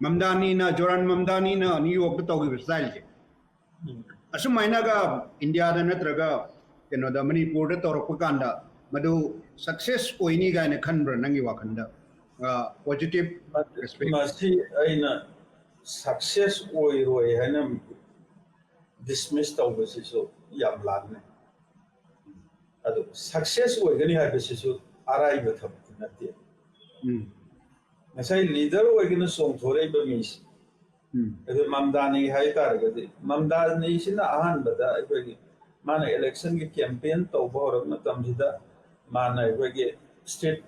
Mamdani na Joran Mamdani na New York to Tokyo style. Asumay ga India da natraga the Manipur da Torokanda Madu success o ini ga na khanbra nangi wakanda positive respect. Masi aina success roi haina dismiss tawbasi so yam ladne. Ado success gani haibasi so arai ba thab natte. Masai leader gani song thore ba mis. Ado Mamdani hai targadi. Mamdani sina ahan bada ai mana election ki campaign tawba or matam jida mana ai state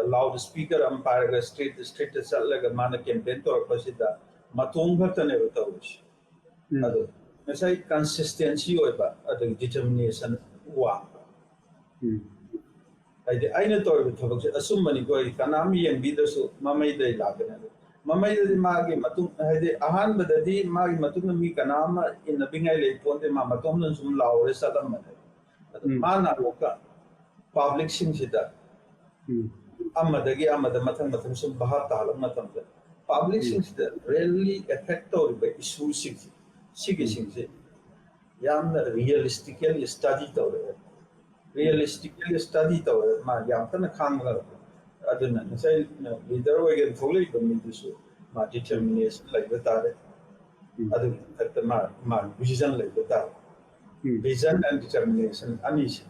loudspeaker umpire state salaga mana campaign to pasida matong bhatane batawus. Ado masai consistency oiba ado determination wa. Aina to thobak asum mani ko kanami yang bidasu mamai dai lagana. Mamai dai magi matung hade ahan badadi magi matung mi kanama in bingai le ponte ma matung nan sum laure sadam mane. Mana loka public sing sida. Amadagi amada matang sum bahat talam matam da. Public sing sida really effective by issue sing sing yam realistically study to realistically study to ma yam tan khang la aduna sai leader wa gen thole ko mi disu ma determination like batare adu at ma vision like batare vision and determination anis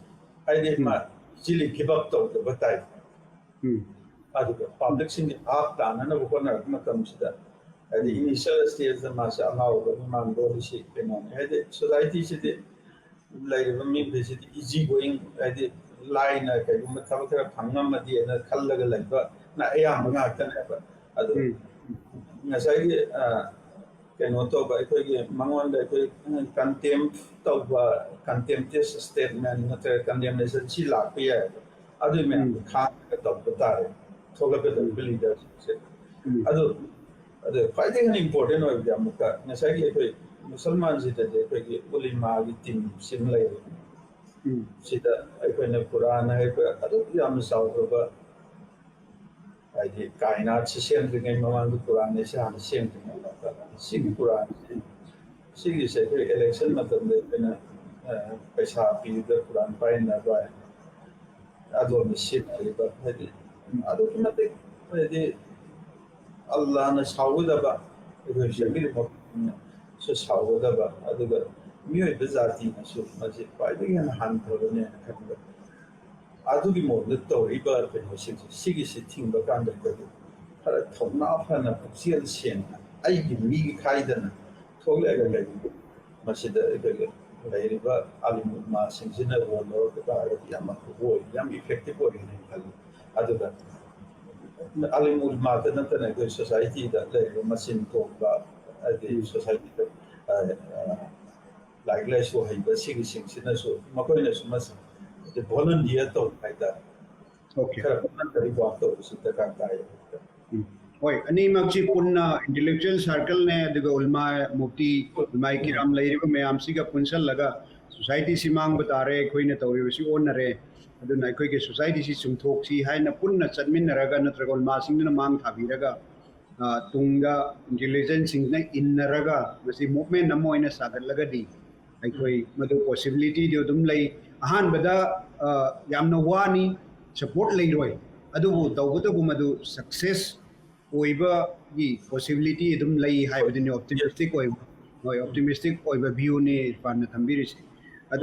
ai de ma chili give up to the batai adu public sin aap ta na ko na matam sida adi initial stage ma sha Allah ko ma ndo shi pena adi society se de like me basically easy going adi line ka gum thab thara phangam madi na khallaga laiba na ayam nga tan ba adu ngasai keno to ba ko ge mangon da ko contempt to ba contemptuous statement na ter condemnation si la pe adu me kha ka to ta re thoga pe the leaders adu quite important of the muka ngasai ko Musalman sida de ko ge ulima gi tim sim lai sida aikoina Quran hai ko adu yam sau ba ai de kainat se sem de ngai mamang du Quran ne sa ne sem de ba sing Quran sing se ko election matam de pena paisa pi de Quran pai na ba adu me sit ai ba adu kimate de Allah na sau da ba ko shemir mo so sau da ba adu ga mioi bezati na so maje pai de han han thoro ne khabba adu gi mo de to ri ba pe no sigi se ting ba kan de ko thara thona pha na psial sen ai gi mi gi khai da na thole ga ga ma se da ga ga lai ri ba alim ma sin jina ro no ka ga ya ma ko yam effective ko ne khal adu ga alim ma ta na ta na ko society da lai ma sin ko ba adi society like less so high but sing na so makoi na sumas the volunteer to like that Okay. very walk to sita ka tayo Oi ani magchi punna intellectual circle ne diga ulma mufti ulma kiram lairi ko mayam si ga punsal laga society simang batare koi ne tawri si on re aduna koi ke society si sumthok si hai na punna chadmin raga natra ulma sing na mang thabi raga tunga intelligence sing na innaraga masi movement namo ina sagar laga di ai koi madu possibility de dum lai ahan bada yamna wani support lai roi adu tawbuta bu madu success oiba gi possibility dum lai hai badini optimistic oiba optimistic oiba view ne pan thambiri